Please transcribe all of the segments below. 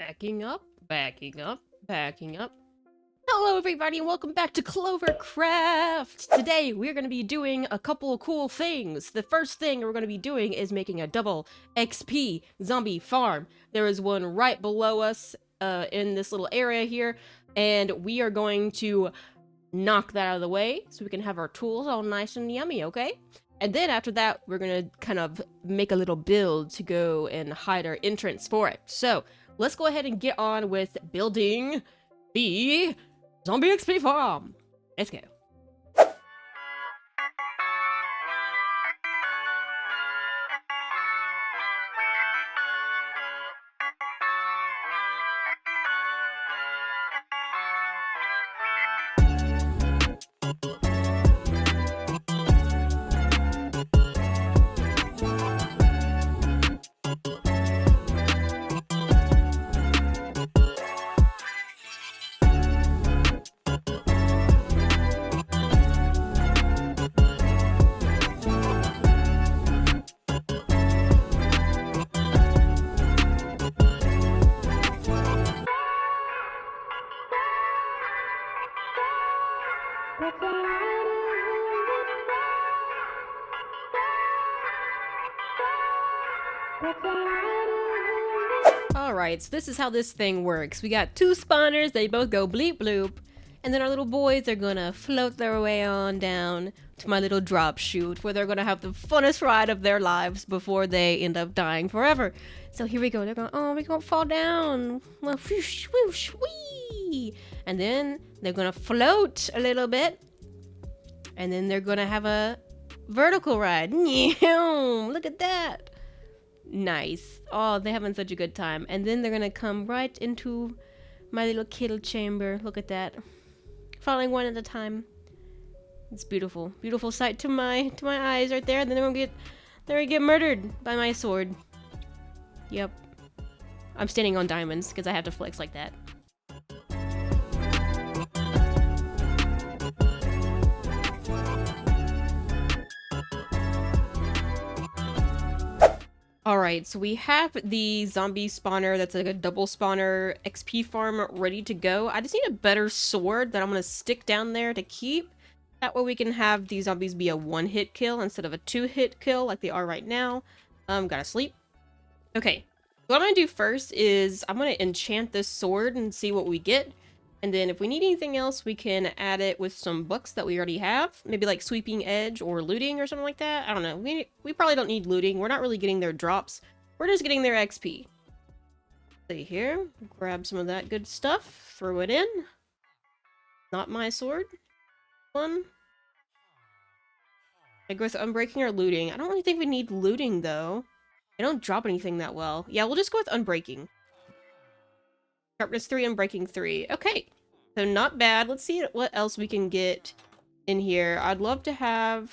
Backing up, backing up, backing up. Hello everybody and welcome back to Clover Craft! Today we're going to be doing a couple of cool things. The first thing we're going to be doing is making a double XP zombie farm. There is one right below us in this little area here, and we are going to knock that out of the way so we can have our tools all nice and yummy, okay? And then after that, we're going to kind of make a little build to go and hide our entrance for it. So let's go ahead and get on with building the zombie XP farm. Let's go. Alright, so this is how this thing works. We got two spawners, they both go bleep bloop, and then our little boys are gonna float their way on down to my little drop chute, where they're gonna have the funnest ride of their lives before they end up dying forever. So here we go, they're going, oh, we're gonna fall down. Well, whoosh, whoosh, whee! And then they're gonna float a little bit, and then they're gonna have a vertical ride. Look at that! Nice. Oh, they're having such a good time. And then they're gonna come right into my little kill chamber. Look at that. Falling one at a time. It's beautiful. Beautiful sight to my eyes right there. And then they're gonna get murdered by my sword. Yep. I'm standing on diamonds because I have to flex like that. Alright, so we have the zombie spawner that's like a double spawner XP farm ready to go. I just need a better sword that I'm going to stick down there to keep. That way we can have these zombies be a one-hit kill instead of a two-hit kill like they are right now. Gotta sleep. Okay, what I'm going to do first is I'm going to enchant this sword and see what we get. And then if we need anything else, we can add it with some books that we already have. Maybe like Sweeping Edge or Looting or something like that. I don't know. We probably don't need Looting. We're not really getting their drops. We're just getting their XP. See here. Grab some of that good stuff. Throw it in. Not my sword. One. I go with Unbreaking or Looting. I don't really think we need Looting though. I don't drop anything that well. Yeah, we'll just go with Unbreaking. Sharpness 3 and Breaking 3. Okay. So not bad. Let's see what else we can get in here. I'd love to have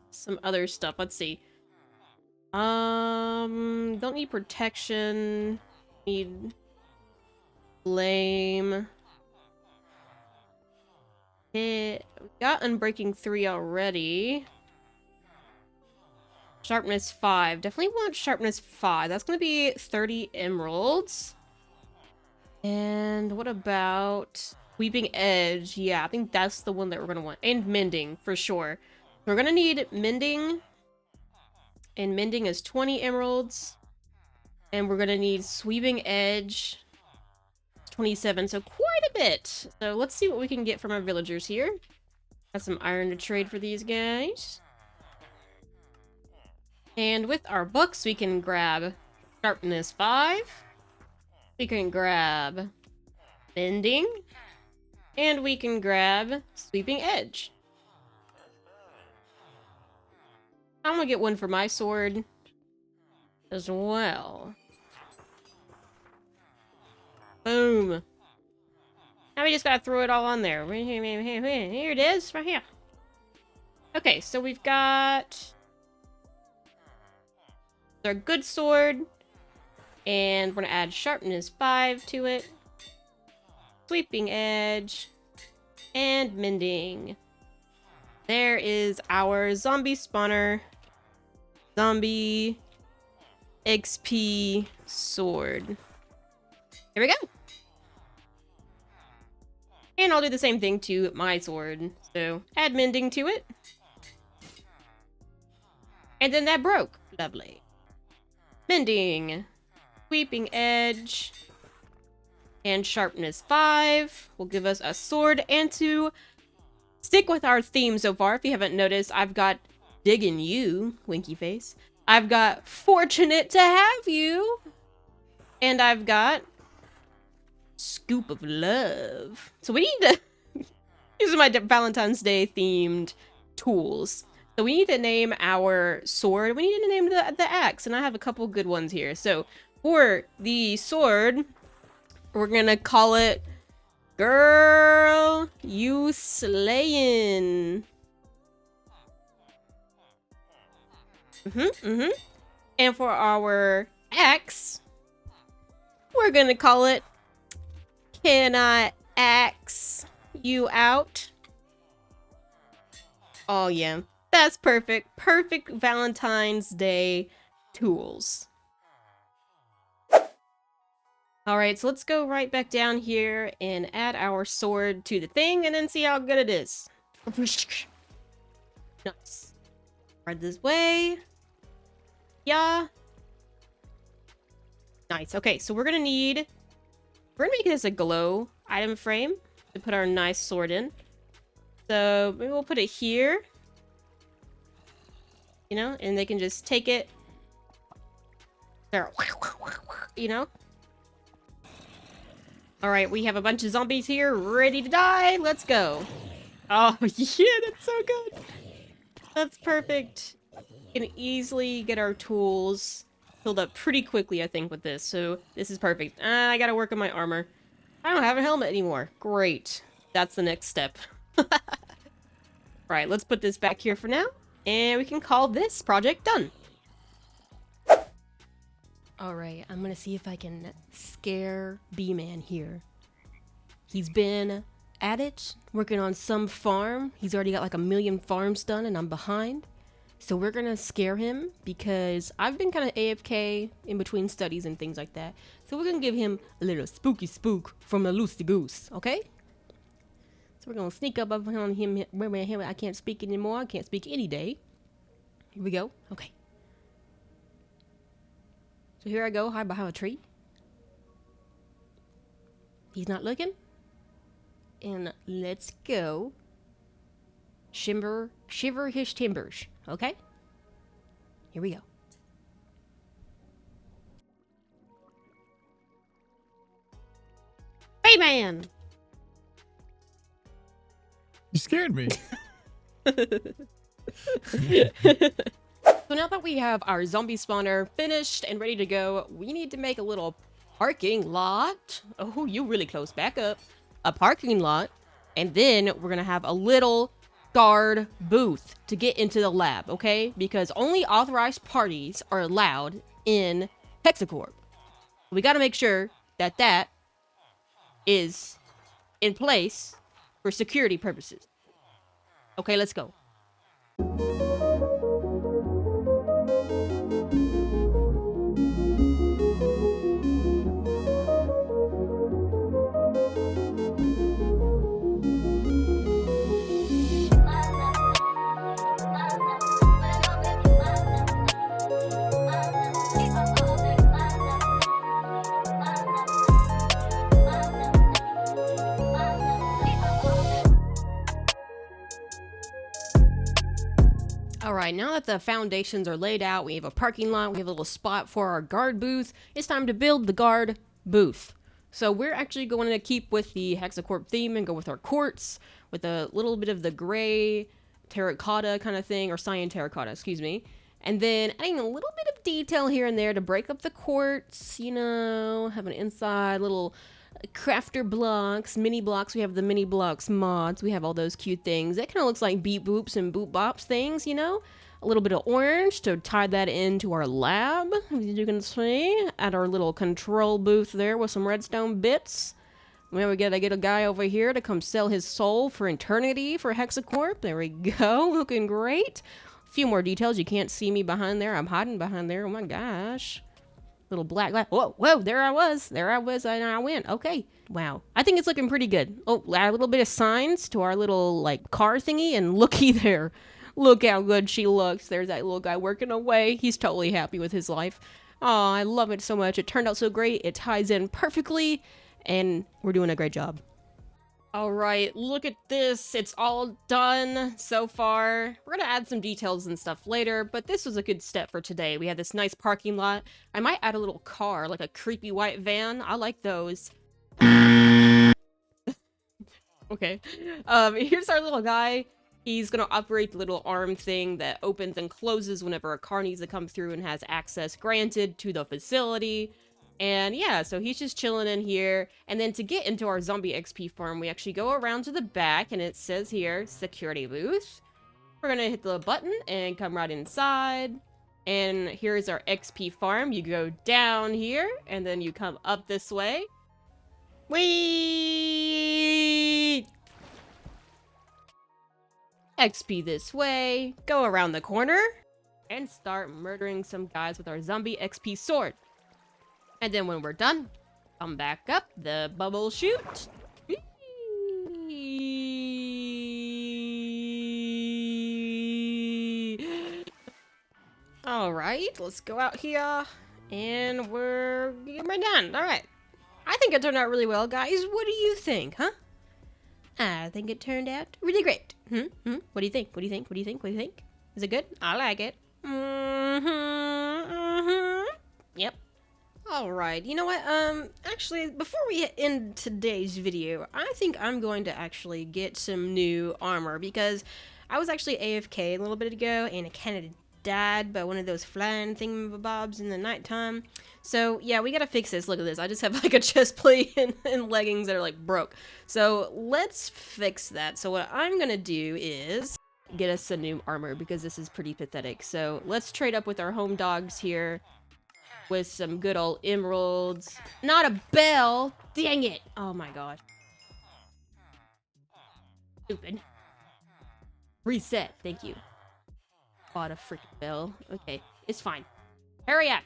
some other stuff. Let's see. Don't need protection. Need flame. We got Unbreaking 3 already. Sharpness 5. Definitely want Sharpness 5. That's going to be 30 emeralds. And what about Sweeping Edge? Yeah, I think that's the one that we're going to want. And Mending, for sure. We're going to need Mending. And Mending is 20 emeralds. And we're going to need Sweeping Edge. 27, so quite a bit. So let's see what we can get from our villagers here. Got some iron to trade for these guys. And with our books, we can grab Sharpness 5. We can grab Bending, and we can grab Sweeping Edge. I'm gonna get one for my sword as well. Boom. Now we just gotta throw it all on there. Here it is, right here. Okay, so we've got our good sword. And we're gonna add Sharpness 5 to it. Sweeping Edge. And Mending. There is our zombie spawner. Zombie XP sword. Here we go. And I'll do the same thing to my sword. So add mending to it. And then that broke. Lovely. Mending. Sweeping edge. And sharpness 5 will give us a sword. And to stick with our theme so far, if you haven't noticed, I've got digging you, winky face. I've got fortunate to have you. And I've got scoop of love. So we need to... These are my Valentine's Day themed tools. So we need to name our sword. We need to name the axe. And I have a couple good ones here. So for the sword, we're going to call it Girl You Slayin'. And for our axe, we're going to call it Can I Axe You Out? Oh, yeah. That's perfect. Perfect Valentine's Day tools. Alright, so let's go right back down here and add our sword to the thing and then see how good it is. Nice. Right this way. Yeah. Nice. Okay, so we're gonna make this a glow item frame to put our nice sword in. So maybe we'll put it here. You know, and they can just take it. There. You know? Alright, we have a bunch of zombies here ready to die. Let's go. Oh, yeah, that's so good. That's perfect. We can easily get our tools filled up pretty quickly, I think, with this. So this is perfect. I gotta work on my armor. I don't have a helmet anymore. Great. That's the next step. Right, let's put this back here for now. And we can call this project done. Alright, I'm gonna see if I can scare B-Man here. He's been at it, working on some farm. He's already got like 1 million farms done and I'm behind. So we're gonna scare him because I've been kind of AFK in between studies and things like that. So we're gonna give him a little spooky spook from a loosey goose, okay? So we're gonna sneak up on him. I can't speak anymore. I can't speak any day. Here we go. Okay. So here I go, hide behind a tree. He's not looking. And let's go. Shiver his timbers. Okay? Here we go. Hey, man! You scared me. So now that we have our zombie spawner finished and ready to go, we need to make a little parking lot. Oh, you really close. Back up. A parking lot. And then we're going to have a little guard booth to get into the lab, okay? Because only authorized parties are allowed in Hexacorp. We got to make sure that that is in place for security purposes. Okay, let's go. Alright, now that the foundations are laid out, we have a parking lot, we have a little spot for our guard booth, it's time to build the guard booth. So we're actually going to keep with the Hexacorp theme and go with our quartz, with a little bit of the gray terracotta kind of thing, or cyan terracotta, excuse me. And then adding a little bit of detail here and there to break up the quartz, you know, have an inside little crafter blocks, mini blocks. We have the mini blocks mods. We have all those cute things. That kind of looks like beep boops and boop bops things, you know? A little bit of orange to tie that into our lab, as you can see, at our little control booth there with some redstone bits. Well, we gotta get a guy over here to come sell his soul for eternity for Hexacorp. There we go, looking great. A few more details. You can't see me behind there. I'm hiding behind there. Oh my gosh. Little black glass. Whoa, there I was, and I went. Okay, wow. I think it's looking pretty good. Oh, add a little bit of signs to our little, like, car thingy, and looky there. Look how good she looks. There's that little guy working away. He's totally happy with his life. Oh, I love it so much. It turned out so great. It ties in perfectly, and we're doing a great job. All right, look at this. It's all done so far. We're gonna add some details and stuff later, but this was a good step for today. We had this nice parking lot. I might add a little car, like a creepy white van. I like those. Okay. Here's our little guy. He's gonna operate the little arm thing that opens and closes whenever a car needs to come through and has access granted to the facility. And yeah, so he's just chilling in here. And then to get into our zombie XP farm, we actually go around to the back, and it says here, security booth. We're gonna hit the button and come right inside. And here's our XP farm. You go down here, and then you come up this way. Whee! XP this way, go around the corner, and start murdering some guys with our zombie XP sword. And then when we're done, come back up the bubble chute. All right, let's go out here, and we're done. All right, I think it turned out really well, guys. What do you think, huh? I think it turned out really great. What do you think? What do you think? What do you think? What do you think? Is it good? I like it. Yep. Alright, you know what, actually, before we end today's video, I think I'm going to actually get some new armor, because I was actually AFK a little bit ago, and I kind of died by one of those flying thingamabobs in the nighttime. So, yeah, we gotta fix this. Look at this. I just have, like, a chest plate and leggings that are, like, broke. So, let's fix that. So, what I'm gonna do is get us some new armor, because this is pretty pathetic. So, let's trade up with our home dogs here. With some good old emeralds. Not a bell! Dang it! Oh my gosh. Stupid. Reset, thank you. Bought a freaking bell. Okay, it's fine. Hurry up!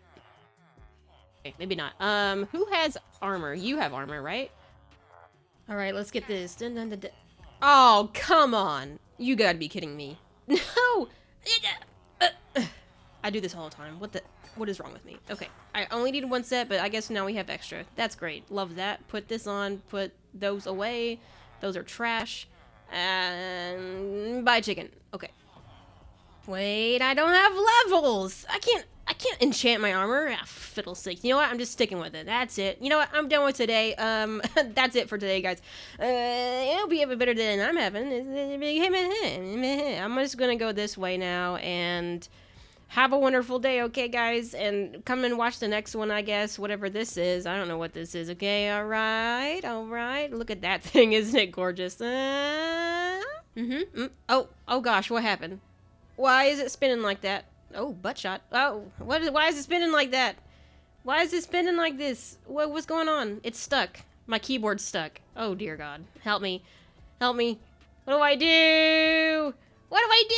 Okay, maybe not. Who has armor? You have armor, right? Alright, let's get this. Dun, dun, dun, dun. Oh, come on! You gotta be kidding me. No! I do this all the time. What is wrong with me? Okay, I only need one set, but I guess now we have extra. That's great. Love that. Put this on. Put those away. Those are trash. And buy chicken. Okay. Wait, I don't have levels. I can't enchant my armor. Ah, fiddlesticks. You know what? I'm just sticking with it. That's it. You know what? I'm done with today. That's it for today, guys. It'll be even better than I'm having. I'm just gonna go this way now and have a wonderful day, okay, guys? And come and watch the next one, I guess. Whatever this is. I don't know what this is, okay? Alright, alright. Look at that thing. Isn't it gorgeous? Oh gosh, what happened? Why is it spinning like that? Oh, butt shot. Oh, why is it spinning like that? Why is it spinning like this? What's going on? It's stuck. My keyboard's stuck. Oh, dear God. Help me. Help me. What do I do? What do I do?